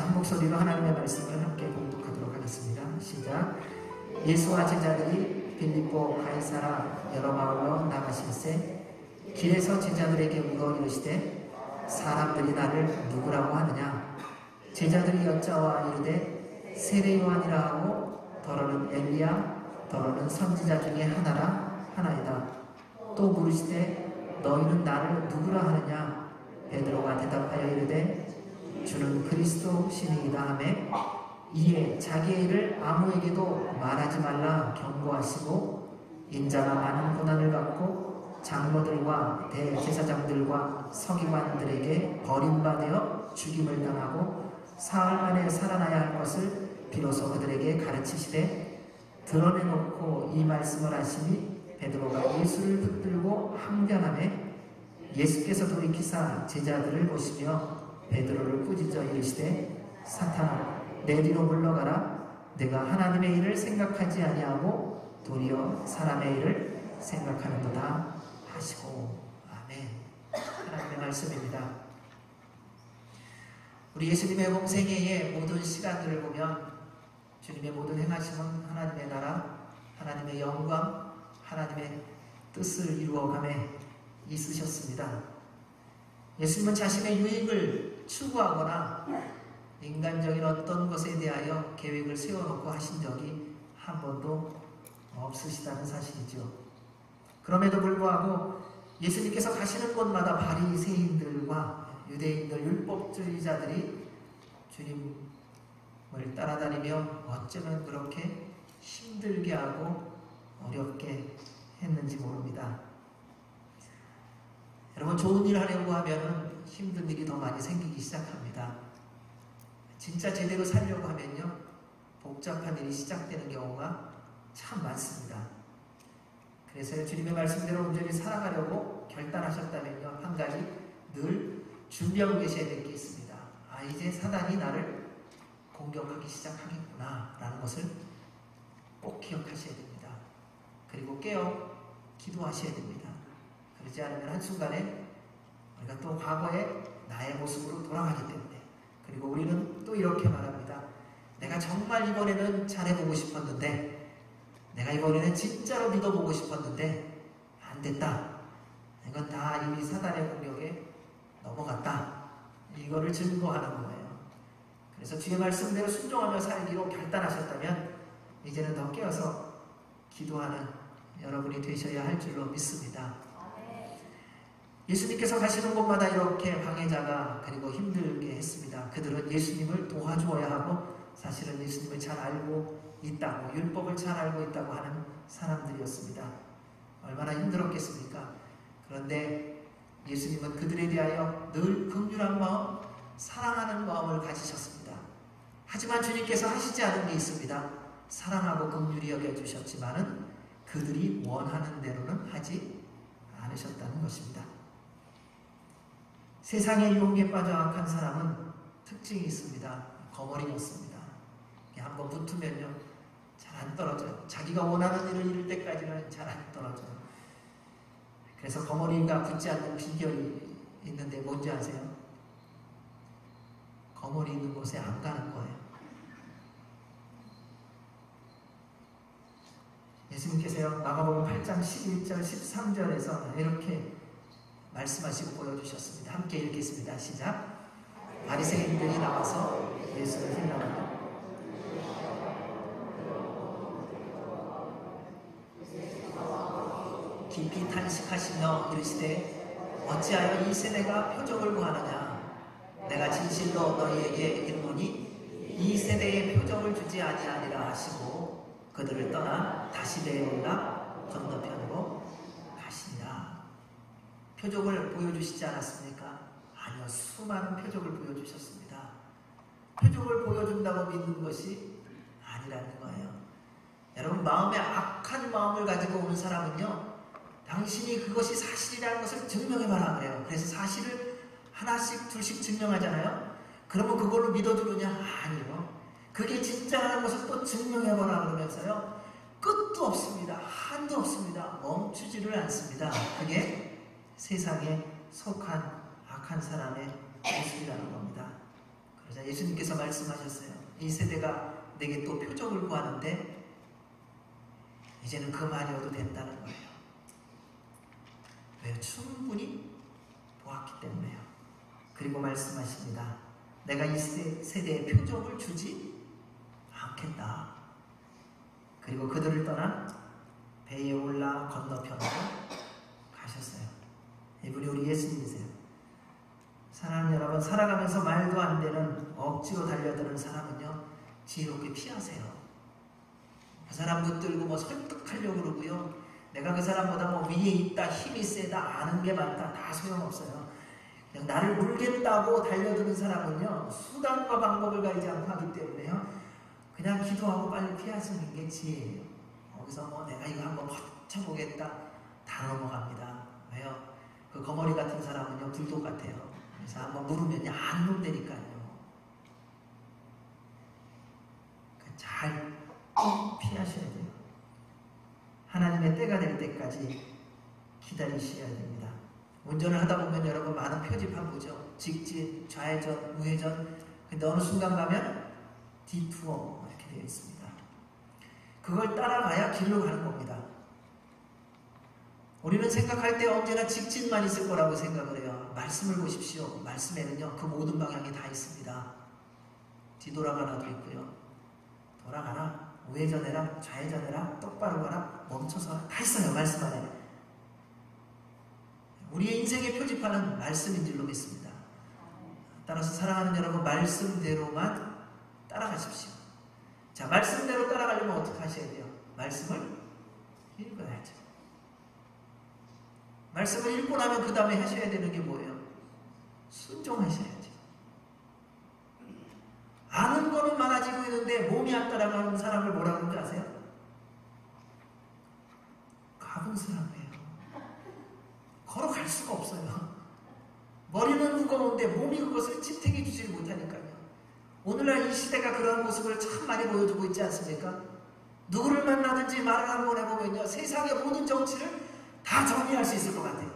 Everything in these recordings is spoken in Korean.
한 목소리로 하나님의 말씀을 함께 봉독하도록 하겠습니다. 시작. 예수와 제자들이 빌립보 가이사라 여러 마을로 나가실새 길에서 제자들에게 물어 이르시되 사람들이 나를 누구라고 하느냐? 제자들이 여짜와 이르되 세례 요한이라 하고 더러는 엘리야 더러는 선지자 중에 하나이다. 또 물으시되 너희는 나를 누구라 하느냐? 베드로가 대답하여 이르되 주는 그리스도 신이이다 하매 이에 자기의 일을 아무에게도 말하지 말라 경고하시고 인자가 많은 고난을 받고 장로들과 대제사장들과 서기관들에게 버림받아 죽임을 당하고 사흘 만에 살아나야 할 것을 비로소 그들에게 가르치시되 드러내놓고 이 말씀을 하시니 베드로가 예수를 붙들고 항변하매 예수께서 돌이키사 제자들을 보시며 베드로를 꾸짖어 이르시되 사탄아 내 뒤로 물러가라. 내가 하나님의 일을 생각하지 아니하고 도리어 사람의 일을 생각하는도다 하시고. 아멘. 하나님의 말씀입니다. 우리 예수님의 공생애의 모든 시간들을 보면 주님의 모든 행하심은 하나님의 나라, 하나님의 영광, 하나님의 뜻을 이루어감에 있으셨습니다. 예수님은 자신의 유익을 추구하거나 인간적인 어떤 것에 대하여 계획을 세워놓고 하신 적이 한 번도 없으시다는 사실이죠. 그럼에도 불구하고 예수님께서 가시는 곳마다 바리새인들과 유대인들 율법주의자들이 주님을 따라다니며 어쩌면 그렇게 힘들게 하고 어렵게 했는지 모릅니다. 여러분, 좋은 일 하려고 하면 힘든 일이 더 많이 생기기 시작합니다. 진짜 제대로 살려고 하면요 복잡한 일이 시작되는 경우가 참 많습니다. 그래서 주님의 말씀대로 온전히 살아가려고 결단하셨다면요 한 가지 늘 준비하고 계셔야 될 게 있습니다. 이제 사단이 나를 공격하기 시작하겠구나 라는 것을 꼭 기억하셔야 됩니다. 그리고 깨어 기도하셔야 됩니다. 그러지 않으면 한순간에 우리가 또 과거의 나의 모습으로 돌아가기 때문에. 그리고 우리는 또 이렇게 말합니다. 내가 정말 이번에는 잘해보고 싶었는데, 내가 이번에는 진짜로 믿어보고 싶었는데 안 됐다. 이건 다 이미 사단의 공격에 넘어갔다. 이거를 증거하는 거예요. 그래서 주의 말씀대로 순종하며 살기로 결단하셨다면 이제는 더 깨어서 기도하는 여러분이 되셔야 할 줄로 믿습니다. 예수님께서 가시는 곳마다 이렇게 방해자가 그리고 힘들게 했습니다. 그들은 예수님을 도와주어야 하고 사실은 예수님을 잘 알고 있다고, 율법을 잘 알고 있다고 하는 사람들이었습니다. 얼마나 힘들었겠습니까? 그런데 예수님은 그들에 대하여 늘 긍휼한 마음, 사랑하는 마음을 가지셨습니다. 하지만 주님께서 하시지 않은 게 있습니다. 사랑하고 긍휼히 여겨주셨지만은 그들이 원하는 대로는 하지 않으셨다는 것입니다. 세상의 유혹에 빠져 악한 사람은 특징이 있습니다. 거머리였습니다. 한번 붙으면요 잘 안 떨어져요. 자기가 원하는 일을 이룰 때까지는 잘 안 떨어져요. 그래서 거머리가 붙지 않는 비결이 있는데 뭔지 아세요? 거머리 있는 곳에 안 가는 거예요. 예수님께서요 마가복음 8장 11절 13절에서 이렇게 말씀하시고 보여주셨습니다. 함께 읽겠습니다. 시작. 바리새인들이 나와서 예수를 힐난하며 깊이 탄식하시며 이르시되 어찌하여 이 세대가 표적을 구하느냐? 내가 진실로 너희에게 이르노니 이 세대에 표적을 주지 아니하리라 하시고 그들을 떠나 다시베에 올라 건너편으로 가시니라. 표적을 보여주시지 않았습니까? 아니요, 수많은 표적을 보여주셨습니다. 표적을 보여준다고 믿는 것이 아니라는 거예요. 여러분, 마음에 악한 마음을 가지고 오는 사람은요 당신이 그것이 사실이라는 것을 증명해봐라 그래요. 그래서 사실을 하나씩 둘씩 증명하잖아요. 그러면 그걸로 믿어주느냐? 아니요. 그게 진짜라는 것을 또 증명해보라 그러면서요 끝도 없습니다. 한도 없습니다. 멈추지를 않습니다. 그게 세상에 속한 악한 사람의 모습이라는 겁니다. 그래서 예수님께서 말씀하셨어요. 이 세대가 내게 또 표적을 구하는데 이제는 그만이어도 된다는 거예요. 왜요? 충분히 보았기 때문에요. 그리고 말씀하십니다. 내가 이 세대에 표적을 주지 않겠다. 그리고 그들을 떠나 배에 올라 건너편으로 가셨어요. 이분이 우리 예수님이세요. 사랑하는 여러분, 살아가면서 말도 안 되는 억지로 달려드는 사람은요, 지혜롭게 피하세요. 그 사람 붙들고 뭐 설득하려고 그러고요, 내가 그 사람보다 뭐 위에 있다, 힘이 세다, 아는 게 많다, 다 소용없어요. 그냥 나를 물겠다고 달려드는 사람은요, 수단과 방법을 가리지 않고 하기 때문에요, 그냥 기도하고 빨리 피하시는 게 지혜예요. 거기서 뭐 내가 이거 한번 버텨보겠다, 다 넘어갑니다. 왜요? 그 거머리 같은 사람은요, 불독 같아요. 그래서 한번 물으면 안 논다니까요. 잘 피하셔야 돼요. 하나님의 때가 될 때까지 기다리셔야 됩니다. 운전을 하다 보면 여러분 많은 표지판 보죠. 직진, 좌회전, 우회전. 근데 어느 순간 가면 디투어 이렇게 되어 있습니다. 그걸 따라가야 길로 가는 겁니다. 우리는 생각할 때 언제나 직진만 있을 거라고 생각을 해요. 말씀을 보십시오. 말씀에는요, 그 모든 방향이 다 있습니다. 뒤돌아가라도 있고요, 돌아가라, 우회전해라, 좌회전해라, 똑바로 가라, 멈춰서라, 다 있어요. 말씀 안에. 우리의 인생의 표지판은 말씀인 줄로 믿습니다. 따라서 사랑하는 여러분, 말씀대로만 따라가십시오. 자, 말씀대로 따라가려면 어떻게 하셔야 돼요? 말씀을 읽어야죠. 말씀을 읽고 나면 그 다음에 하셔야 되는 게 뭐예요? 순종하셔야죠. 아는 거는 많아지고 있는데 몸이 안 따라가는 사람을 뭐라고 하는지 아세요? 가분수라고해요. 걸어갈 수가 없어요. 머리는 무거운데 몸이 그것을 지탱해 주지를 못하니까요. 오늘날 이 시대가 그런 모습을 참 많이 보여주고 있지 않습니까? 누구를 만나든지 말을 한번 해보면요, 세상의 모든 정치를 다 정리할 수 있을 것 같아요.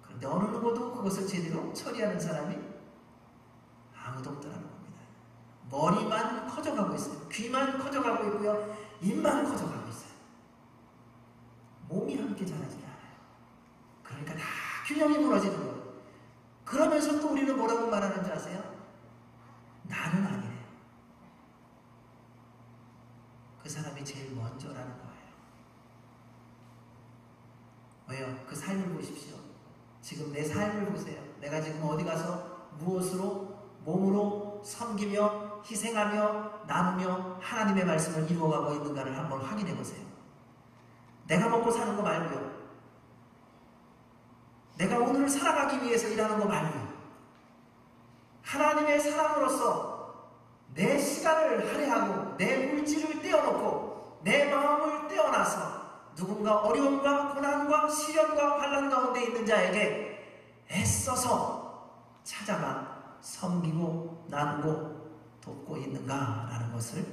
그런데 어느 누구도 그것을 제대로 처리하는 사람이 아무도 없더라는 겁니다. 머리만 커져가고 있어요. 귀만 커져가고 있고요, 입만 커져가고 있어요. 몸이 함께 자라지 않아요. 그러니까 다 균형이 무너지는 거예요. 그러면서 또 우리는 뭐라고 말하는지 아세요? 나는 아니래요. 그 사람이 제일 먼저라는 거예요. 왜요? 그 삶을 보십시오. 지금 내 삶을 보세요. 내가 지금 어디 가서 무엇으로, 몸으로 섬기며 희생하며 나누며 하나님의 말씀을 이루어가고 있는가를 한번 확인해 보세요. 내가 먹고 사는 거 말고요, 내가 오늘을 살아가기 위해서 일하는 거 말고요, 하나님의 사람으로서 내 시간을 할애하고 내 물질을 떼어놓고 내 마음을 떼어놔서 누군가 어려움과 고난과 시련과 환난 가운데 있는 자에게 애써서 찾아가 섬기고 나누고 돕고 있는가라는 것을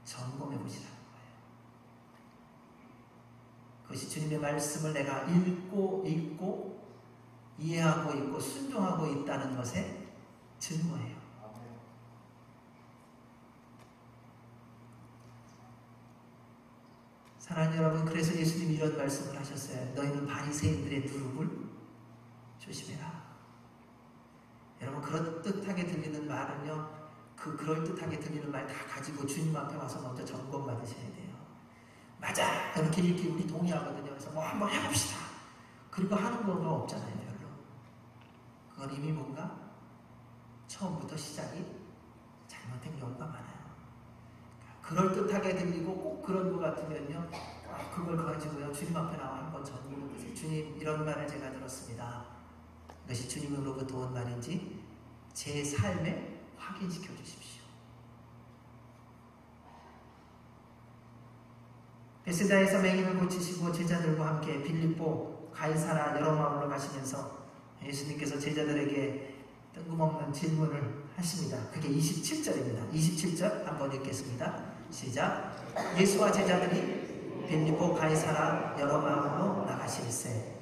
점검해 보시라는 거예요. 그것이 주님의 말씀을 내가 읽고 이해하고 있고 순종하고 있다는 것의 증거예요. 사랑하는 여러분, 그래서 예수님이 이런 말씀을 하셨어요. 너희는 바리새인들의 누룩을 조심해라. 여러분, 그럴듯하게 들리는 말은요, 그 그럴듯하게 들리는 말 다 가지고 주님 앞에 와서 먼저 점검 받으셔야 돼요. 맞아! 이렇게 우리 동의하거든요. 그래서 뭐 한번 해봅시다. 그리고 하는 거가 없잖아요, 별로. 그건 이미 뭔가 처음부터 시작이 잘못된 경우가 많아요. 그럴듯하게 들리고 꼭 그런 것 같으면요, 그걸 가지고요, 주님 앞에 나와 한번 점검해 보세요. 주님, 이런 말을 제가 들었습니다. 이것이 주님으로부터 온 말인지 제 삶에 확인시켜 주십시오. 베세다에서 맹인을 고치시고 제자들과 함께 빌립보, 가이사라 여러 마을로 가시면서 예수님께서 제자들에게 뜬금없는 질문을 하십니다. 그게 27절입니다. 27절 한번 읽겠습니다. 시작. 예수와 제자들이 빌립보 가이사라 여러 마을로 나가실세.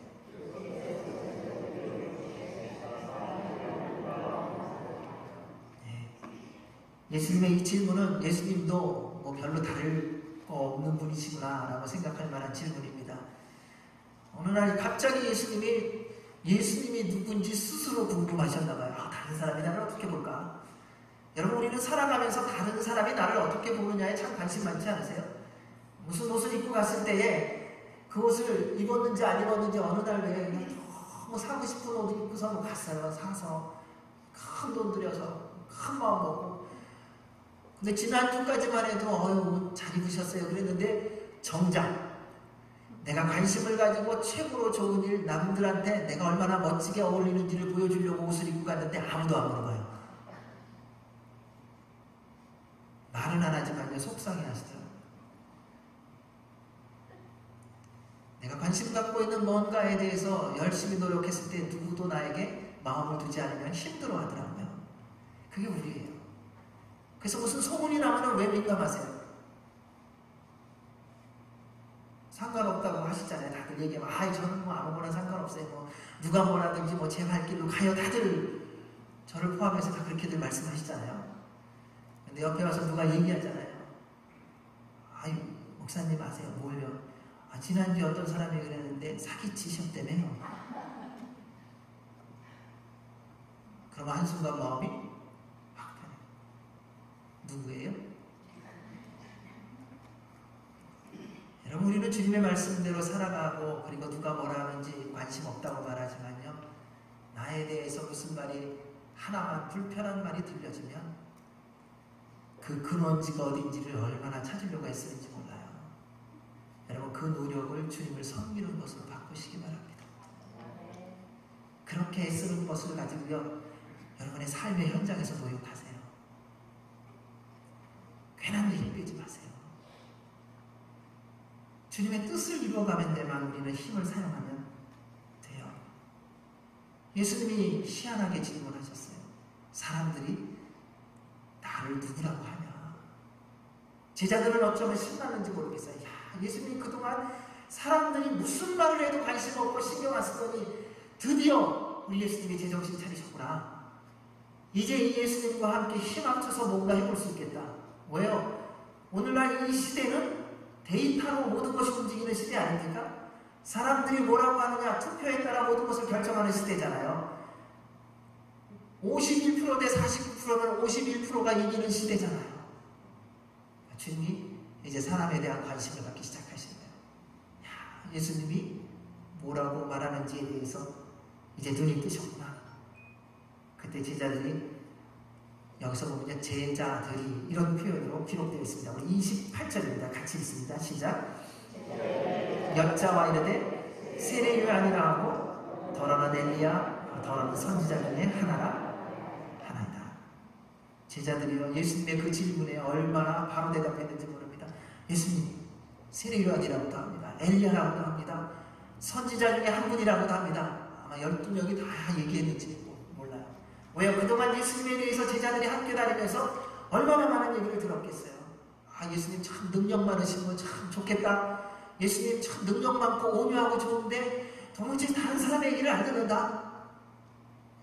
예수님의 이 질문은 예수님도 뭐 별로 다를 거 없는 분이시구나 라고 생각할 만한 질문입니다. 어느 날 갑자기 예수님이 누군지 스스로 궁금하셨나봐요. 다른 사람이 나를 어떻게 볼까? 여러분, 우리는 살아가면서 다른 사람이 나를 어떻게 보느냐에 참 관심 많지 않으세요? 무슨 옷을 입고 갔을 때에 그 옷을 입었는지 안 입었는지 어느 날 외에 너무 사고 싶은 옷을 입고서 갔어요. 사서 큰 돈 들여서 큰 마음 먹고. 근데 지난주까지만 해도 잘 입으셨어요 그랬는데, 정작 내가 관심을 가지고 최고로 좋은 일, 남들한테 내가 얼마나 멋지게 어울리는지를 보여주려고 옷을 입고 갔는데 아무도 안 물어봐요. 말은 안 하지만요, 속상해 하시더라고요. 내가 관심 갖고 있는 뭔가에 대해서 열심히 노력했을 때 누구도 나에게 마음을 두지 않으면 힘들어 하더라고요. 그게 우리예요. 그래서 무슨 소문이 나면 왜 민감하세요? 상관없다고 하시잖아요. 다들 얘기하면, 저는 뭐 아무거나 상관없어요. 뭐 누가 뭐라든지 뭐 제 발길로 가요. 다들 저를 포함해서 다 그렇게들 말씀하시잖아요. 근데 옆에 와서 누가 얘기하잖아요. 목사님 아세요? 뭘요? 지난주에 어떤 사람이 그랬는데 사기치셨다며요. 그러면 한순간 마음이 확 편해요. 누구예요? 여러분, 우리는 주님의 말씀대로 살아가고, 그리고 누가 뭐라 하는지 관심 없다고 말하지만요, 나에 대해서 무슨 말이 하나만 불편한 말이 들려지면 그 근원지가 어딘지를 얼마나 찾으려고 애쓰는지 몰라요. 여러분, 그 노력을 주님을 섬기는 것으로 바꾸시기 바랍니다. 그렇게 애쓰는 것을 가지고요, 여러분의 삶의 현장에서 노력하세요. 괜한 데 힘빼지 마세요. 주님의 뜻을 이루어가는 데만 우리는 힘을 사용하면 돼요. 예수님이 희한하게 질문하셨어요. 사람들이 나를 누구라고 하냐? 제자들은 어쩌면 신났는지 모르겠어요. 예수님 그동안 사람들이 무슨 말을 해도 관심 없고 신경 안 쓰더니 드디어 우리 예수님이 제정신 차리셨구나. 이제 이 예수님과 함께 힘 합쳐서 뭔가 해볼 수 있겠다. 왜요? 오늘날 이 시대는 데이터로 모든 것이 움직이는 시대 아닙니까? 사람들이 뭐라고 하느냐, 투표에 따라 모든 것을 결정하는 시대잖아요. 51% 대 49%면 51%가 이기는 시대잖아요. 주님이 이제 사람에 대한 관심을 갖기 시작하신 거예요. 예수님이 뭐라고 말하는지에 대해서 이제 눈이 뜨셨구나. 그때 제자들이, 여기서 보면 제자들이 이런 표현으로 기록되어 있습니다. 우리 28절입니다. 같이 읽습니다. 시작. 여자와 이르되 세례 요한이라 하고 더러는 엘리야 더러는 선지자 중에 하나이다. 제자들이요, 예수님의 그 질문에 얼마나 바로 대답했는지 모릅니다. 예수님, 세례 요한이라고도 합니다. 엘리야라고도 합니다. 선지자 중에 한 분이라고도 합니다. 아마 12명이 다 얘기했는지 몰라요. 왜요? 그동안 예수님에 대해서 제자들이 학교 다니면서 얼마나 많은 얘기를 들었겠어요. 예수님 참 능력 많으신 분 참 좋겠다. 예수님 참 능력 많고 온유하고 좋은데 도무지 다른 사람의 얘기를 안 듣는다.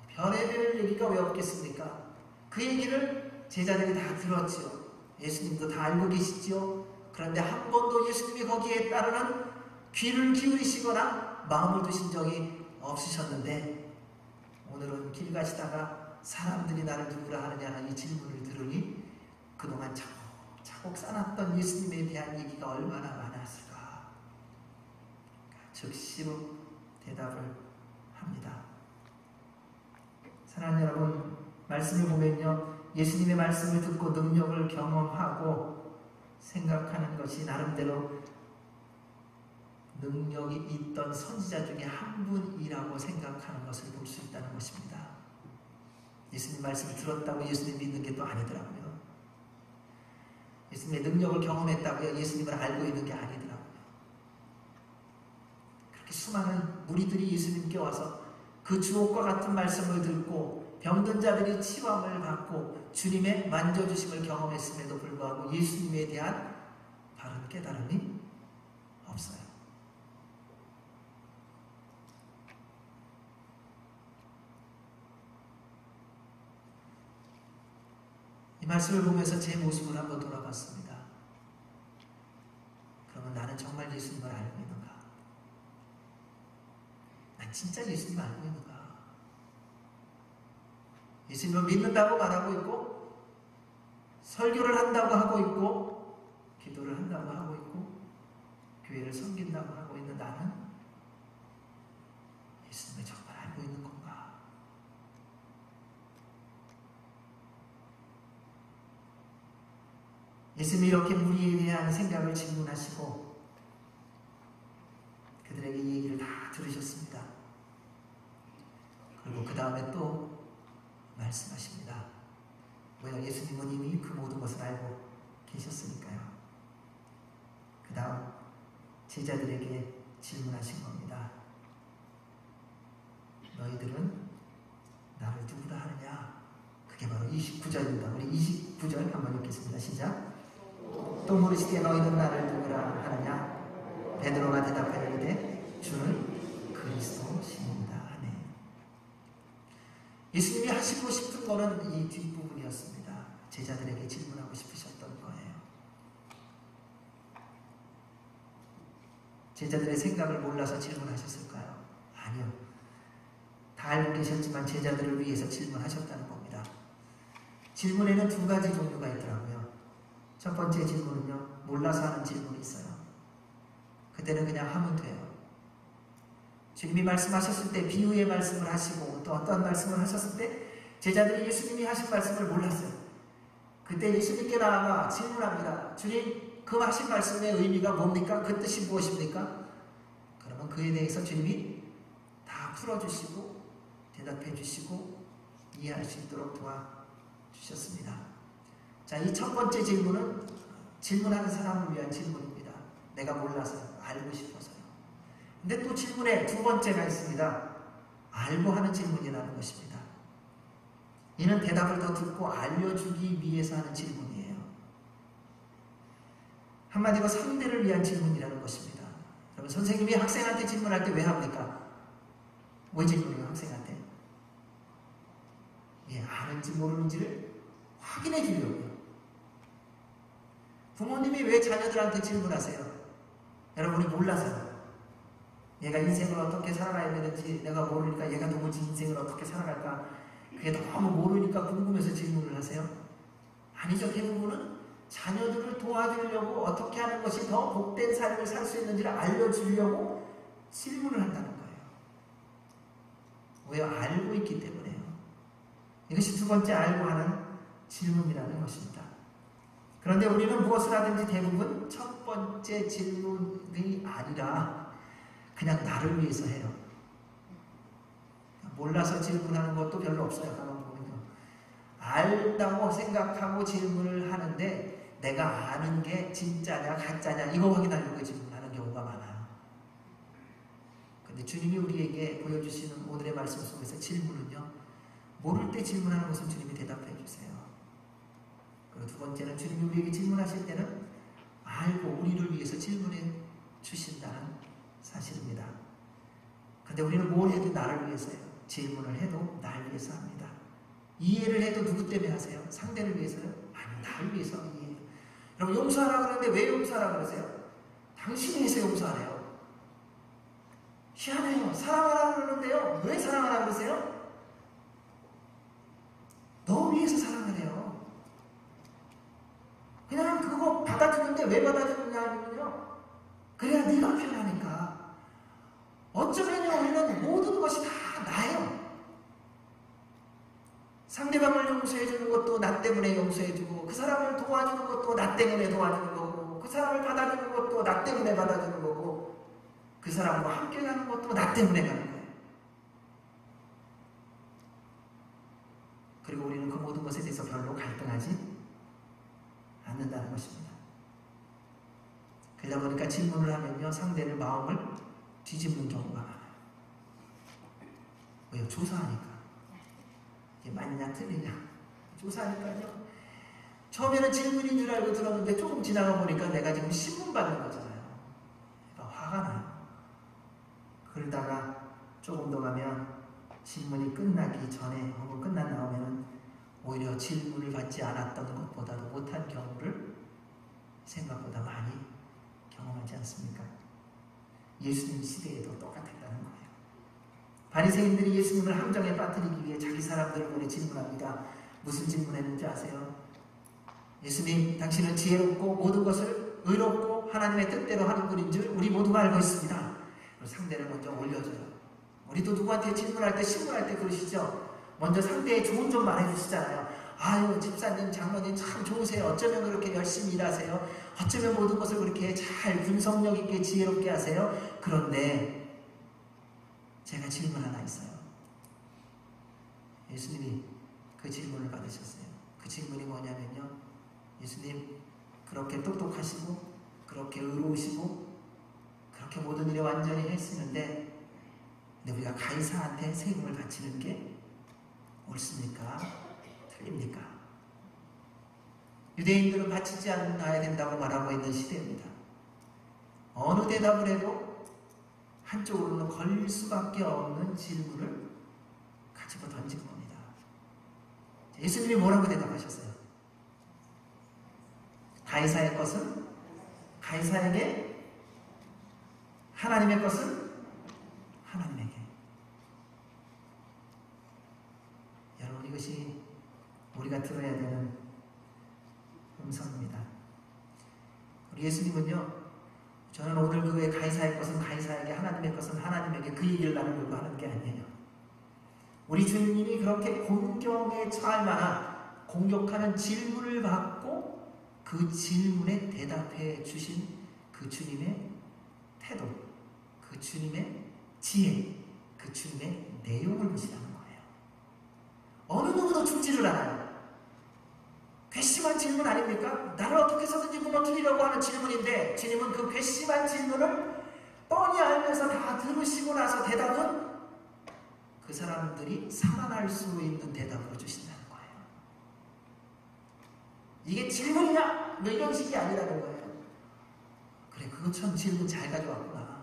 별의별 얘기가 왜 없겠습니까? 그 얘기를 제자들이 다 들었죠. 예수님도 다 알고 계시죠. 그런데 한 번도 예수님이 거기에 따르는 귀를 기울이시거나 마음을 두신 적이 없으셨는데, 오늘은 길 가시다가 사람들이 나를 누구라 하느냐는 이 질문을 들으니 그동안 차곡차곡 쌓았던 예수님에 대한 얘기가 얼마나 많았을까. 즉시로 대답을 합니다. 사랑하는 여러분, 말씀을 보면요, 예수님의 말씀을 듣고 능력을 경험하고 생각하는 것이 나름대로 능력이 있던 선지자 중에 한 분이라고 생각하는 것을 볼 수 있다는 것입니다. 예수님 말씀을 들었다고 예수님 믿는 게 또 아니더라고요. 예수님의 능력을 경험했다고요, 예수님을 알고 있는 게 아니더라고요. 그렇게 수많은 무리들이 예수님께 와서 그 주옥과 같은 말씀을 듣고 병든 자들이 치유함을 받고 주님의 만져주심을 경험했음에도 불구하고 예수님에 대한 바른 깨달음이 없어요. 이 말씀을 보면서 제 모습을 한번 돌아봤습니다. 그러면 나는 정말 예수님을 알고 있는가? 난 진짜 예수님을 알고 있는가? 예수님을 믿는다고 말하고 있고, 설교를 한다고 하고 있고, 기도를 한다고 하고 있고, 교회를 섬긴다고 하고 있는 나는 예수님을 정말 알고 있는 건가? 예수님이 이렇게 무리에 대한 생각을 질문하시고 그들에게 이 얘기를 다 들으셨습니다. 그리고 그 다음에 또 말씀하십니다. 왜냐? 예수님은 이미 그 모든 것을 알고 계셨으니까요. 그 다음 제자들에게 질문하신 겁니다. 너희들은 나를 누구라 하느냐? 그게 바로 29절입니다. 우리 29절 한번 읽겠습니다. 시작. 또 물으시되 너희는 나를 누구라 하느냐? 베드로가 대답하여 이르되 주는 그리스도시니이다 하네. 예수님이 하시고 싶은 거는 이 뒷부분이었습니다. 제자들에게 질문하고 싶으셨던 거예요. 제자들의 생각을 몰라서 질문하셨을까요? 아니요. 다 알고 계셨지만 제자들을 위해서 질문하셨다는 겁니다. 질문에는 두 가지 종류가 있더라고요. 첫 번째 질문은요, 몰라서 하는 질문이 있어요. 그때는 그냥 하면 돼요. 주님이 말씀하셨을 때 비유의 말씀을 하시고 또 어떤 말씀을 하셨을 때 제자들이 예수님이 하신 말씀을 몰랐어요. 그때 예수님께 나아가 질문합니다. 주님, 그 하신 말씀의 의미가 뭡니까? 그 뜻이 무엇입니까? 그러면 그에 대해서 주님이 다 풀어주시고 대답해 주시고 이해할 수 있도록 도와주셨습니다. 자, 이 첫 번째 질문은 질문하는 사람을 위한 질문입니다. 내가 몰라서요. 알고 싶어서요. 근데 또 질문에 두 번째가 있습니다. 알고 하는 질문이라는 것입니다. 이는 대답을 더 듣고 알려주기 위해서 하는 질문이에요. 한마디로 상대를 위한 질문이라는 것입니다. 여러분, 선생님이 학생한테 질문할 때 왜 합니까? 왜 질문해요, 학생한테? 아는지 모르는지를 확인해 주려고요. 부모님이 왜 자녀들한테 질문하세요? 여러분이 몰라서요. 얘가 인생을 어떻게 살아가야 되는지 내가 모르니까 얘가 도무지 인생을 어떻게 살아갈까 그게 너무 모르니까 궁금해서 질문을 하세요? 아니죠. 대부분은 자녀들을 도와주려고 어떻게 하는 것이 더 복된 삶을 살 수 있는지를 알려주려고 질문을 한다는 거예요. 왜요? 알고 있기 때문에요. 이것이 두 번째 알고 하는 질문이라는 것입니다. 그런데 우리는 무엇을 하든지 대부분 첫 번째 질문이 아니라 그냥 나를 위해서 해요. 몰라서 질문하는 것도 별로 없어요. 가만 보면요. 알다고 생각하고 질문을 하는데 내가 아는 게 진짜냐 가짜냐 이거 확인하려고 질문하는 경우가 많아요. 근데 주님이 우리에게 보여주시는 오늘의 말씀 속에서 질문은요, 모를 때 질문하는 것은 주님이 대답해 주세요. 그리고 두 번째는 주님이 우리에게 질문하실 때는 알고 우리를 위해서 질문해 주신다는 사실입니다. 근데 우리는 뭘 해도 나를 위해서요. 질문을 해도 나를 위해서 합니다. 이해를 해도 누구 때문에 하세요? 상대를 위해서요? 아니, 나를 위해서 이해해요. 여러분, 용서하라고 그러는데 왜 용서하라고 그러세요? 당신이 위해서 용서하래요. 희한해요. 사랑하라고 그러는데요. 왜 사랑하라고 그러세요? 너 위해서 사랑하래요. 그냥 그거 받아주는데 왜 받아주느냐면요, 그래야 네가 편하니까. 어쩌면요, 우리는 모든 것이 다 나예요. 상대방을 용서해주는 것도 나 때문에 용서해주고, 그 사람을 도와주는 것도 나 때문에 도와주는 거고, 그 사람을 받아주는 것도 나 때문에 받아주는 거고, 그 사람과 함께 가는 것도 나 때문에 가는 거예요. 그리고 우리는 그 모든 것에 대해서 별로 갈등하지 않는다는 것입니다. 그러다 보니까 질문을 하면요, 상대를 마음을 뒤집는 경우가 많아요. 왜요? 조사하니까. 이게 맞냐 틀리냐 조사하니까요. 처음에는 질문인 줄 알고 들었는데 조금 지나가 보니까 내가 지금 신문 받는 거잖아요. 그러니까 화가 나요. 그러다가 조금 더 가면 질문이 끝나기 전에 혹은 끝난 다음에는 오히려 질문을 받지 않았던 것보다도 못한 경우를 생각보다 많이 경험하지 않습니까? 예수님 시대에도 똑같았다는 거예요. 바리새인들이 예수님을 함정에 빠뜨리기 위해 자기 사람들을 보내 질문합니다. 무슨 질문했는지 아세요? 예수님, 당신은 지혜롭고 모든 것을 의롭고 하나님의 뜻대로 하는 분인 줄 우리 모두가 알고 있습니다. 상대를 먼저 올려줘요. 우리도 누구한테 질문할 때, 신문할 때 그러시죠? 먼저 상대의 좋은 점 말해주시잖아요. 아유, 집사님, 장로님 참 좋으세요. 어쩌면 그렇게 열심히 일하세요. 어쩌면 모든 것을 그렇게 잘 분석력 있게 지혜롭게 하세요. 그런데 제가 질문 하나 있어요. 예수님이 그 질문을 받으셨어요. 그 질문이 뭐냐면요. 예수님, 그렇게 똑똑하시고 그렇게 의로우시고 그렇게 모든 일에 완전히 했으는데 우리가 가이사한테 세금을 바치는 게 옳습니까? 틀립니까? 유대인들은 바치지 않아야 된다고 말하고 있는 시대입니다. 어느 대답을 해도 한쪽으로는 걸릴 수밖에 없는 질문을 가지고 던진 겁니다. 예수님이 뭐라고 대답하셨어요? 가이사의 것은 가이사에게, 하나님의 것은 하나님에게. 여러분, 이것이 우리가 들어야 되는 음성입니다. 우리 예수님은요, 저는 오늘 그 외 가이사의 것은 가이사에게, 하나님의 것은 하나님에게, 그 얘기를 나누려고 하는 게 아니에요. 우리 주님이 그렇게 공경에 처할 만한 공격하는 질문을 받고 그 질문에 대답해 주신 그 주님의 태도, 그 주님의 지혜, 그 주님의 내용을 보시라는 거예요. 어느 누구도 죽지를 않아요. 괘씸한 질문 아닙니까? 나를 어떻게 해서든지 무너뜨리려고 하는 질문인데 주님은 그 괘씸한 질문을 뻔히 알면서 다 들으시고 나서 대답은 그 사람들이 살아날 수 있는 대답으로 주신다는 거예요. 이게 질문이냐? 뭐 이런 식이 아니라는 거예요. 그래, 그거 참 질문 잘 가져왔구나.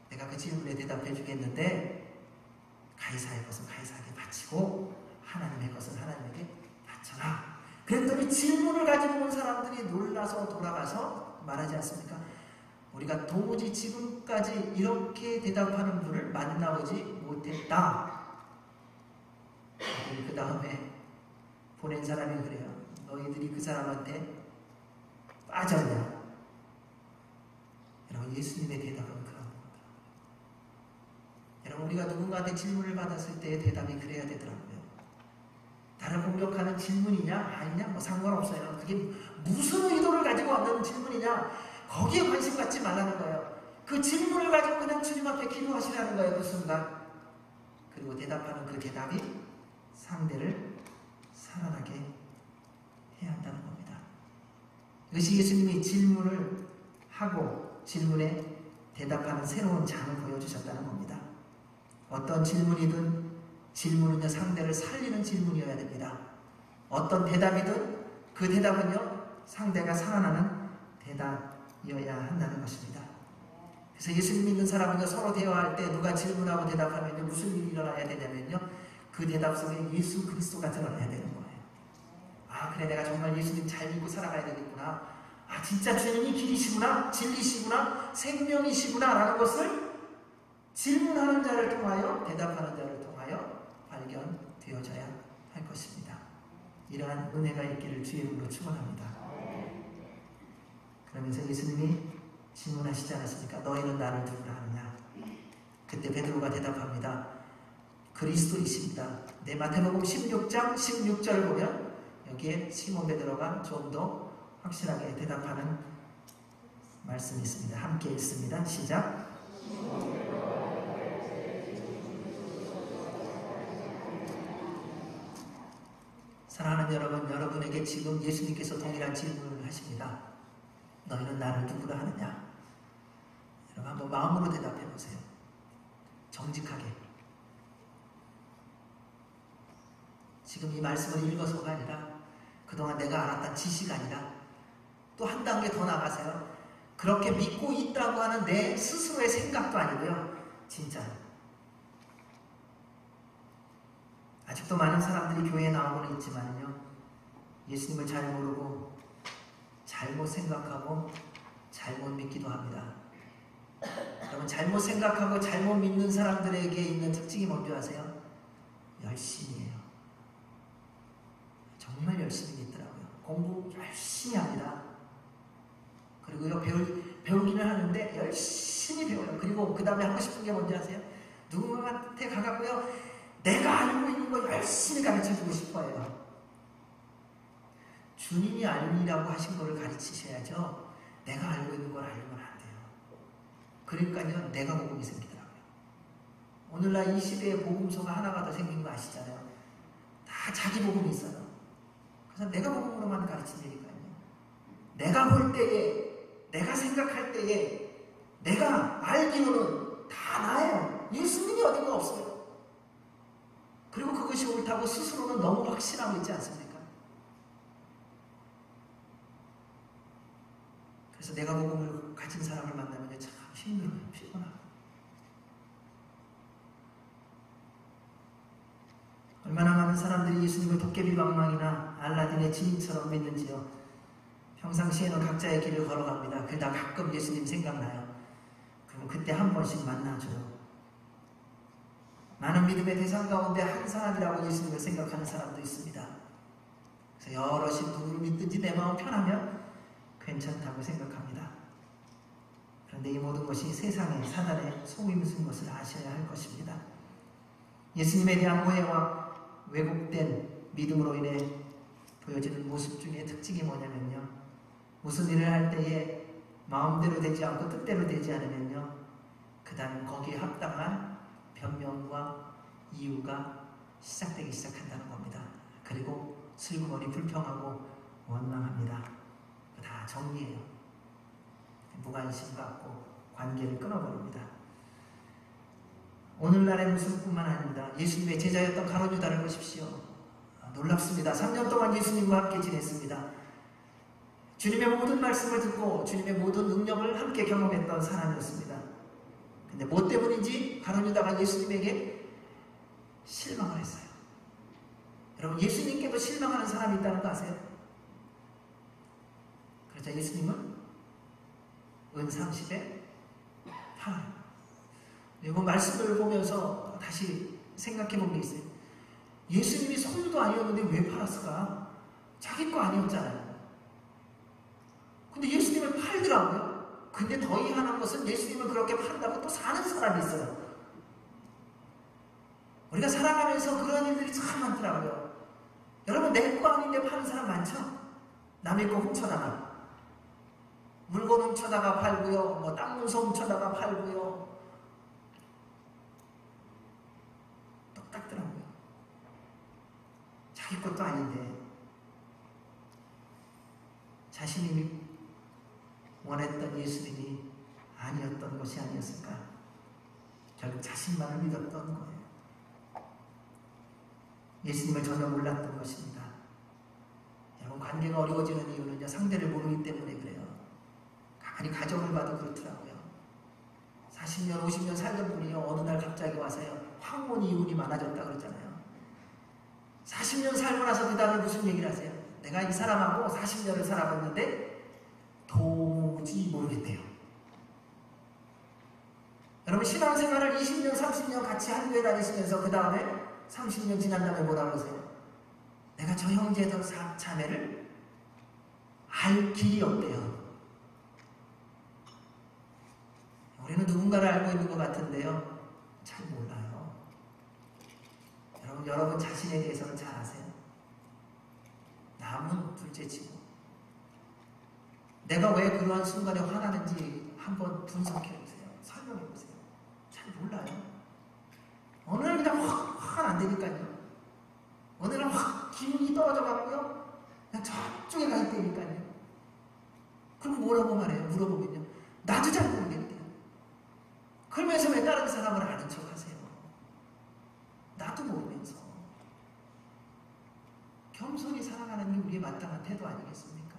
내가 그 질문에 대답해 주겠는데 가이사의 것은 가이사에게 바치고 하나님의 것은 하나님에게 바쳐라. 그랬더니 질문을 가지고 온 사람들이 놀라서 돌아가서 말하지 않습니까? 우리가 도무지 지금까지 이렇게 대답하는 분을 만나보지 못했다. 그 다음에 보낸 사람이 그래요. 너희들이 그 사람한테 빠졌냐? 여러분, 예수님의 대답은 그런 겁니다. 여러분, 우리가 누군가한테 질문을 받았을 때의 대답이 그래야 되더라고요. 나를 공격하는 질문이냐 아니냐 뭐 상관없어요. 그게 무슨 의도를 가지고 왔는 질문이냐, 거기에 관심 갖지 말라는 거예요. 그 질문을 가지고 그냥 주님 앞에 기도하시라는 거예요. 그 순간. 그리고 대답하는 그 대답이 상대를 살아나게 해야 한다는 겁니다. 이것이 예수님이 질문을 하고 질문에 대답하는 새로운 장을 보여주셨다는 겁니다. 어떤 질문이든 질문은요, 상대를 살리는 질문이어야 됩니다. 어떤 대답이든 그 대답은요, 상대가 살아나는 대답이어야 한다는 것입니다. 그래서 예수님 믿는 사람은요, 서로 대화할 때 누가 질문하고 대답하면요, 무슨 일이 일어나야 되냐면요, 그 대답 속에 예수 그리스도가 드러나야 되는 거예요. 아, 그래, 내가 정말 예수님 잘 믿고 살아가야 되겠구나. 아, 진짜 주님이 길이시구나, 진리시구나, 생명이시구나 라는 것을 질문하는 자를 통하여, 대답하는 자를 통하여 발견되어져야 할 것입니다. 이러한 은혜가 있기를 주의 이름으로 축원합니다. 그러면서 예수님이 질문하시지 않았습니까? 너희는 나를 누구라 하느냐? 그때 베드로가 대답합니다. 그리스도이십니다. 네, 마태복음 16장 16절을 보면 여기에 시몬 베드로가 좀 더 확실하게 대답하는 말씀이 있습니다. 함께 읽습니다. 시작. 사랑하는 여러분, 여러분에게 지금 예수님께서 동일한 질문을 하십니다. 너희는 나를 누구라 하느냐? 여러분, 한번 마음으로 대답해 보세요. 정직하게. 지금 이 말씀을 읽어서가 아니라 그동안 내가 알았던 지식이 아니라 또 한 단계 더 나가세요. 그렇게 믿고 있다고 하는 내 스스로의 생각도 아니고요. 진짜 아직도 많은 사람들이 교회에 나오고는 있지만요, 예수님을 잘 모르고 잘못 생각하고 잘못 믿기도 합니다. 여러분, 잘못 생각하고 잘못 믿는 사람들에게 있는 특징이 뭔지 아세요? 열심이에요. 정말 열심히 믿더라고요. 공부 열심히 합니다. 그리고요, 배우기는 하는데 열심히 배워요. 그리고 그 다음에 하고 싶은 게 뭔지 아세요? 누구한테 가갖고요, 내가 알고 있는 거 열심히 가르쳐주고 싶어요. 주님이 알리라고 하신 거를 가르치셔야죠. 내가 알고 있는 걸 알면 안 돼요. 그러니까요, 내가 복음이 생기더라고요. 오늘날 이 시대에 복음서가 하나가 더 생긴 거 아시잖아요. 다 자기 복음이 있어요. 그래서 내가 복음으로만 가르친다니까요. 내가 볼 때에, 내가 생각할 때에, 내가 알기로는 다 나예요. 예수님이 어딘가 없어요. 그리고 그것이 옳다고 스스로는 너무 확신하고 있지 않습니까? 그래서 내가 복음을 가진 사람을 만나면 참 힘들어요. 피곤하고. 얼마나 많은 사람들이 예수님을 도깨비 방망이나 알라딘의 지인처럼 믿는지요. 평상시에는 각자의 길을 걸어갑니다. 그러다 가끔 예수님 생각나요. 그럼 그때 한 번씩 만나줘요. 많은 믿음의 대상 가운데 한 사람이라고 예수님을 생각하는 사람도 있습니다. 그래서 여럿이 누구를 믿든지 내 마음 편하면 괜찮다고 생각합니다. 그런데 이 모든 것이 세상의 사단의 속임수인 것을 아셔야 할 것입니다. 예수님에 대한 오해와 왜곡된 믿음으로 인해 보여지는 모습 중에 특징이 뭐냐면요, 무슨 일을 할 때에 마음대로 되지 않고 뜻대로 되지 않으면요, 그 다음 거기에 합당한 변명과 이유가 시작되기 시작한다는 겁니다. 그리고 슬그머니 불평하고 원망합니다. 다 정리해요. 무관심 갖고 관계를 끊어버립니다. 오늘날의 모습뿐만 아닙니다. 예수님의 제자였던 가룟 유다를 보십시오. 놀랍습니다. 3년 동안 예수님과 함께 지냈습니다. 주님의 모든 말씀을 듣고 주님의 모든 능력을 함께 경험했던 사람이었습니다. 근데 뭐 때문인지 가룟 유다가 예수님에게 실망을 했어요. 여러분, 예수님께도 실망하는 사람이 있다는 거 아세요? 그래서 예수님은 은 30에 팔아요. 이번 말씀을 보면서 다시 생각해 본 게 있어요. 예수님이 소유도 아니었는데 왜 팔았을까? 자기 거 아니었잖아요. 근데 예수님을 팔더라고요. 근데 더 이상한 것은 예수님을 그렇게 판다고 또 사는 사람이 있어요. 우리가 살아가면서 그런 일들이 참 많더라고요. 여러분, 내 거 아닌데 파는 사람 많죠? 남의 거 훔쳐다가, 물건 훔쳐다가 팔고요, 뭐 땅 문서 훔쳐다가 팔고요. 똑같더라고요. 자기 것도 아닌데 자신이 원했던 예수님이 아니었던 것이 아니었을까? 결국 자신만을 믿었던 거예요. 예수님을 전혀 몰랐던 것입니다. 여러분, 관계가 어려워지는 이유는요, 상대를 모르기 때문에 그래요. 가만히 가정을 봐도 그렇더라고요. 40년, 50년 살던 분이요, 어느 날 갑자기 와서요, 황혼 이혼이 많아졌다 그러잖아요. 40년 살고 나서 그 다음에 무슨 얘기를 하세요? 내가 이 사람하고 40년을 살아봤는데 도무지 모르겠대요. 여러분, 신앙생활을 20년, 30년 같이 한교회 다니시면서 그 다음에 30년 지난 다음에 뭐라 그러세요? 내가 저 형제 저 자매를 알 길이 없대요. 우리는 누군가를 알고 있는 것 같은데요, 잘 몰라요. 여러분 자신에 대해서는 잘 아세요? 남은 둘째치고 내가 왜 그러한 순간에 화나는지 한번 분석해보세요. 설명해보세요. 잘 몰라요. 어느 날 그냥 화가 안 되니까요. 어느 날 확 기운이 떨어져가고요, 그냥 저쪽에 가 있다니까요. 그럼 뭐라고 말해요? 물어보면요, 나도 잘 모르겠대요. 그러면서 왜 다른 사람을 아는 척 하세요? 나도 모르면서. 겸손히 살아가는 게 우리의 마땅한 태도 아니겠습니까?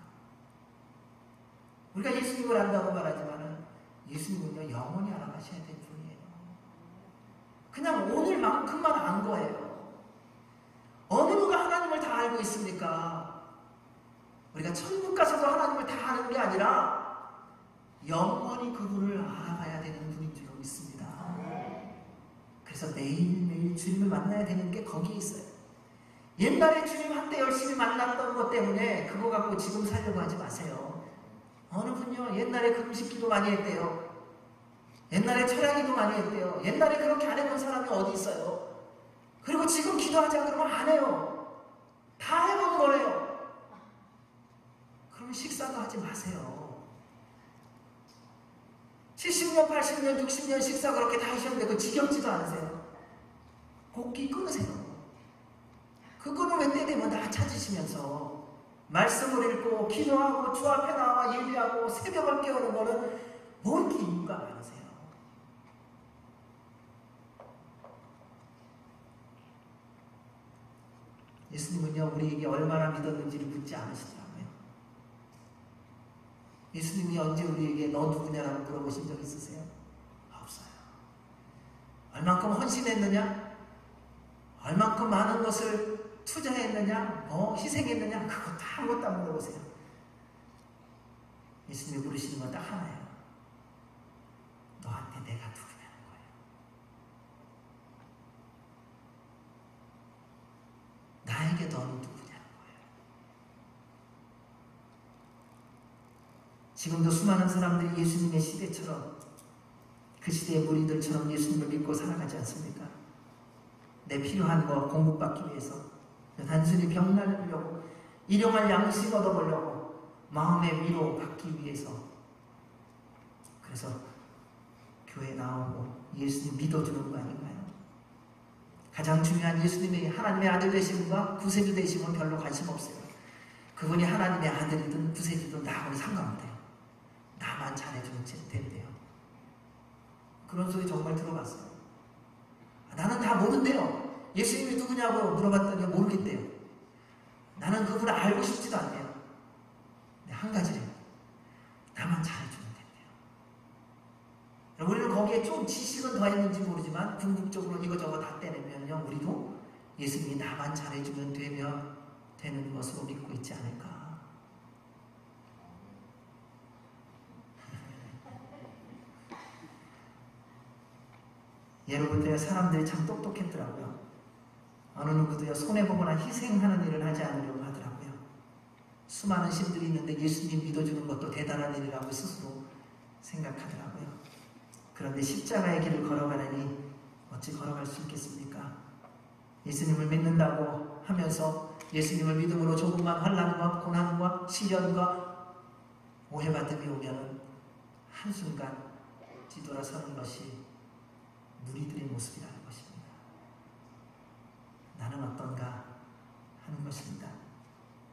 우리가 예수님을 안다고 말하지만은 예수님은요, 영원히 알아가셔야 될 분이에요. 그냥 오늘만큼만 안 거예요. 알고 있습니까? 우리가 천국 가서도 하나님을 다 아는 게 아니라 영원히 그분을 알아가야 되는 분인 줄 믿습니다. 그래서 매일매일 주님을 만나야 되는 게 거기에 있어요. 옛날에 주님 한때 열심히 만났던 것 때문에 그거 갖고 지금 살려고 하지 마세요. 어느 분요 옛날에 금식 기도 많이 했대요. 옛날에 철야 기도 많이 했대요. 옛날에 그렇게 안 해본 사람이 어디 있어요? 그리고 지금 기도하자 그러면 안 해요. 다 해본 거래요. 그럼 식사도 하지 마세요. 70년, 80년, 60년 식사 그렇게 다 하셨는데 그 지겹지도 않으세요? 곡기 끊으세요. 그거는 왜 때 되면 다 찾으시면서 말씀을 읽고 기도하고 주 앞에 나와 예배하고 새벽을 깨우는 거는 뭔 이유가 많으세요? 예수님은요 우리에게 얼마나 믿었는지를 묻지 않으시더라고요. 예수님이 언제 우리에게 너 누구냐라고 물어보신 적 있으세요? 없어요. 얼만큼 헌신했느냐? 얼만큼 많은 것을 투자했느냐? 희생했느냐? 그거 다 아무것도 안 물어보세요. 예수님이 부르시는 건 딱 하나예요. 너한테 내가 누구냐는 거예요. 나에게 너는 누구냐는 거예요. 지금도 수많은 사람들이 예수님의 시대처럼 그 시대의 무리들처럼 예수님을 믿고 살아가지 않습니까? 내 필요한 거 공급받기 위해서 단순히 병 나으려고 일용할 양식 얻어보려고 마음의 위로 받기 위해서 그래서 교회 나오고 예수님 믿어주는 거 아닌가요? 가장 중요한 예수님의 하나님의 아들 되심과 구세주 되심은 별로 관심 없어요. 그분이 하나님의 아들이든 구세주든 나하고는 상관없대요. 나만 잘해주면 된대요. 그런 소리 정말 들어봤어요. 나는 다 모른대요. 예수님이 누구냐고 물어봤더니 모르겠대요. 나는 그분을 알고 싶지도 않대요. 근데 한 가지래요. 나만 잘해주면 된대요. 우리는 거기에 좀 지식은 더 있는지 모르지만 궁극적으로 이거저거 다 떼내면요 우리도 예수님이 나만 잘해주면 되는 것으로 믿고 있지 않을까. 예로부터 사람들이 참 똑똑했더라고요. 어느 누구도요 손해보거나 희생하는 일을 하지 않으려고 하더라고요. 수많은 신들이 있는데 예수님 믿어주는 것도 대단한 일이라고 스스로 생각하더라고요. 그런데 십자가의 길을 걸어가려니 어찌 걸어갈 수 있겠습니까? 예수님을 믿는다고 하면서 예수님을 믿음으로 조금만 환난과 고난과 시련과 오해받음이 오면 한순간 뒤돌아서는 것이 무리들의 모습이라는 것입니다. 나는 어떤가 하는 것입니다.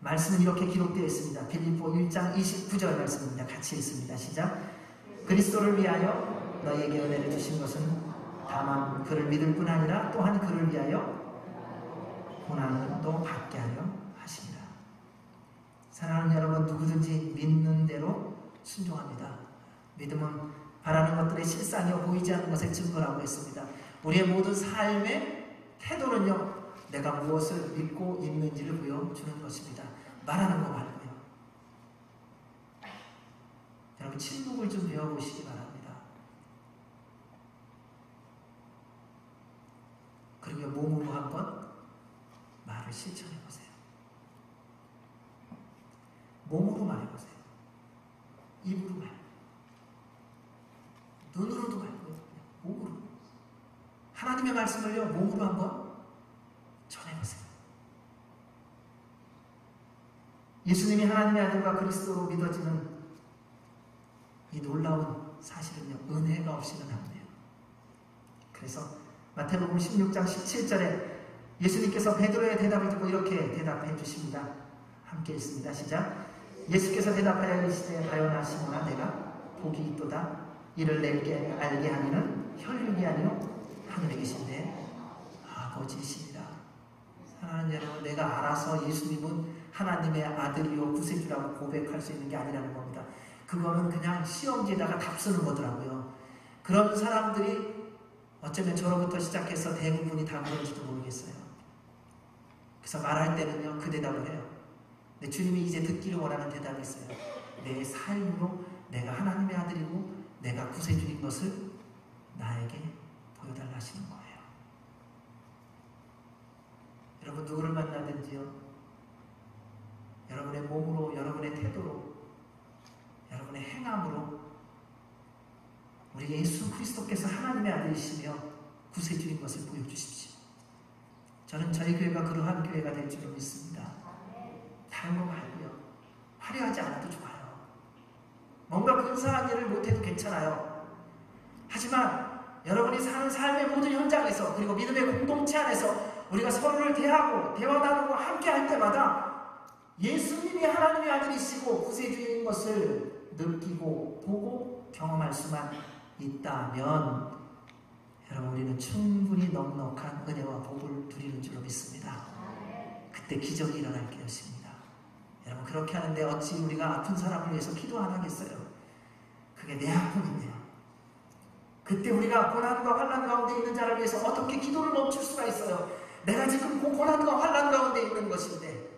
말씀은 이렇게 기록되어 있습니다. 빌립보 1장 29절 말씀입니다. 같이 읽습니다. 시작. 그리스도를 위하여 너에게 은혜를 주신 것은 다만 그를 믿을 뿐 아니라 또한 그를 위하여 고난도 받게 하려 하십니다. 사랑하는 여러분, 누구든지 믿는 대로 순종합니다. 믿음은 바라는 것들의 실상이요 보이지 않는 것의 증거라고 했습니다. 우리의 모든 삶의 태도는요 내가 무엇을 믿고 있는지를 보여주는 것입니다. 말하는 거 말고요. 여러분 침묵을 좀 배워보시기 바랍니다. 그리고 몸으로 한번 말을 실천해보세요. 몸으로 말해보세요. 입으로 말고 눈으로도 말고요. 몸으로. 하나님의 말씀을요 몸으로 한번 전해보세요. 예수님이 하나님의 아들과 그리스도로 믿어지는 이 놀라운 사실은요 은혜가 없이는 안 돼요. 그래서 마태복음 16장 17절에 예수님께서 베드로의 대답을 듣고 이렇게 대답해 주십니다. 함께 읽습니다. 시작. 예수께서 대답하여 이르시되 바요나 시몬아 내가 복이 있도다. 이를 내게 알게 하니는 혈육이 아니요 하늘에 계신데 아버지시니라. 사랑하는 여러분, 내가 알아서 예수님은 하나님의 아들이요 구세주라고 고백할 수 있는 게 아니라는 겁니다. 그거는 그냥 시험지에다가 답 쓰는 거더라고요. 그런 사람들이 어쩌면 저로부터 시작해서 대부분이 다 그런지도 모르겠어요. 그래서 말할 때는요, 그 대답을 해요. 근데 주님이 이제 듣기를 원하는 대답이 있어요. 내 삶으로 내가 하나님의 아들이고 내가 구세주인 것을 나에게 보여달라 하시는 거예요. 여러분, 누구를 만나든지요, 여러분의 몸으로, 여러분의 태도로, 여러분의 행함으로 우리 예수 그리스도께서 하나님의 아들이시며 구세주인 것을 보여주십시오. 저는 저희 교회가 그러한 교회가 될 줄로 믿습니다. 다른 거 말고요, 화려하지 않아도 좋아요. 뭔가 근사한 일을 못해도 괜찮아요. 하지만 여러분이 사는 삶의 모든 현장에서, 그리고 믿음의 공동체 안에서 우리가 서로를 대하고 대화 나누고 함께 할 때마다 예수님이 하나님의 아들이시고 구세주인 것을 느끼고 보고 경험할 수만 있다면 여러분, 우리는 충분히 넉넉한 은혜와 복을 누리는 줄로 믿습니다. 그때 기적이 일어날 것입니다. 여러분, 그렇게 하는데 어찌 우리가 아픈 사람을 위해서 기도 안 하겠어요? 그게 내 아픔인데요. 그때 우리가 고난과 환난 가운데 있는 자를 위해서 어떻게 기도를 멈출 수가 있어요? 내가 지금 고난과 환난 가운데 있는 것인데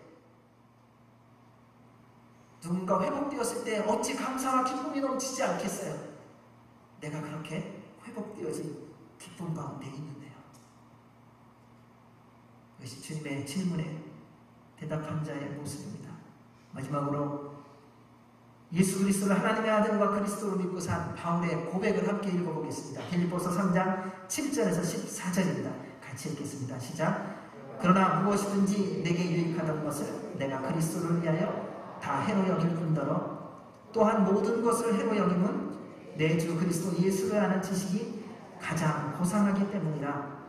누군가 회복되었을 때 어찌 감사와 기쁨이 넘치지 않겠어요? 내가 그렇게 회복되어진 기쁨 가운데 있는데요. 이것이 주님의 질문에 대답한 자의 모습입니다. 마지막으로 예수 그리스도를 하나님의 아들과 그리스도로 믿고 산 바울의 고백을 함께 읽어보겠습니다. 빌립보서 3장 7절에서 14절입니다. 같이 읽겠습니다. 시작. 그러나 무엇이든지 내게 유익하던 것을 내가 그리스도를 위하여 다 해로 여길 뿐더러 또한 모든 것을 해로 여김은 내 주 그리스도 예수를 아는 지식이 가장 고상하기 때문이라.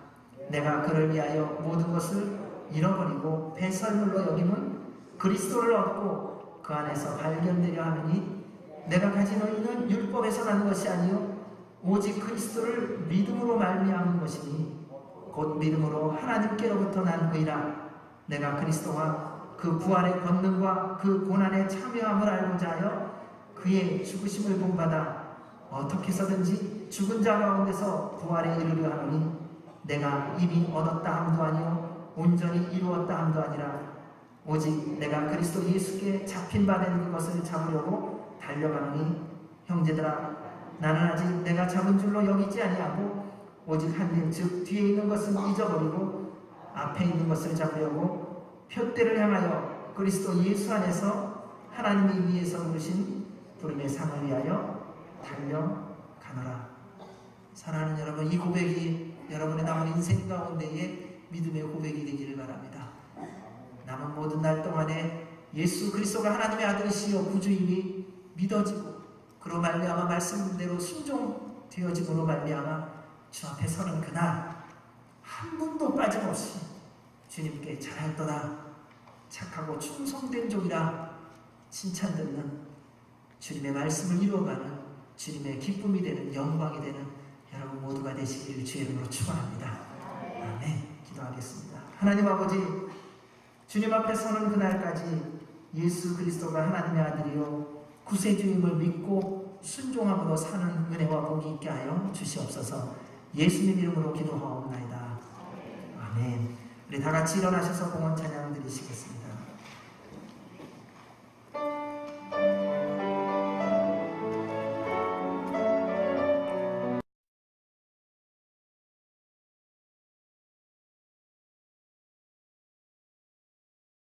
내가 그를 위하여 모든 것을 잃어버리고 배설물로 여김은 그리스도를 얻고 그 안에서 발견되려 하느니 내가 가지고 있는 율법에서 나는 것이 아니요 오직 그리스도를 믿음으로 말미암은 것이니 곧 믿음으로 하나님께로부터 난 의라. 내가 그리스도와 그 부활의 권능과 그 고난에 참여함을 알고자 하여 그의 죽으심을 본받아 어떻게 해서든지 죽은 자 가운데서 부활에 이르려 하노니 내가 이미 얻었다 함도 아니요 온전히 이루었다 함도 아니라 오직 내가 그리스도 예수께 잡힌 바 된 그것을 잡으려고 달려가노니 형제들아, 나는 아직 내가 잡은 줄로 여기지 아니하고 오직 한 일, 즉 뒤에 있는 것은 잊어버리고 앞에 있는 것을 잡으려고 표대를 향하여 그리스도 예수 안에서 하나님이 위에서 부르신 부름의 상을 위하여 달려가노라. 사랑하는 여러분, 이 고백이 여러분의 남은 인생 가운데의 믿음의 고백이 되기를 바랍니다. 남은 모든 날 동안에 예수 그리스도가 하나님의 아들이시여 구주임이 믿어지고 그로 말미암아 말씀대로 순종되어짐으로 말미암아 주 앞에 서는 그날 한 분도 빠짐없이 주님께 잘하였도다, 착하고 충성된 종이라 칭찬 듣는 주님의 말씀을 이루어가는 주님의 기쁨이 되는, 영광이 되는 여러분 모두가 되시기를 주의 이름으로 축원합니다. 아멘. 기도하겠습니다. 하나님 아버지, 주님 앞에 서는 그날까지 예수 그리스도가 하나님의 아들이요 구세주임을 믿고 순종함으로 사는 은혜와 복이 있게 하여 주시옵소서. 예수님 이름으로 기도하옵나이다. 아멘. 우리 다 같이 일어나셔서 공헌 찬양 드리겠습니다.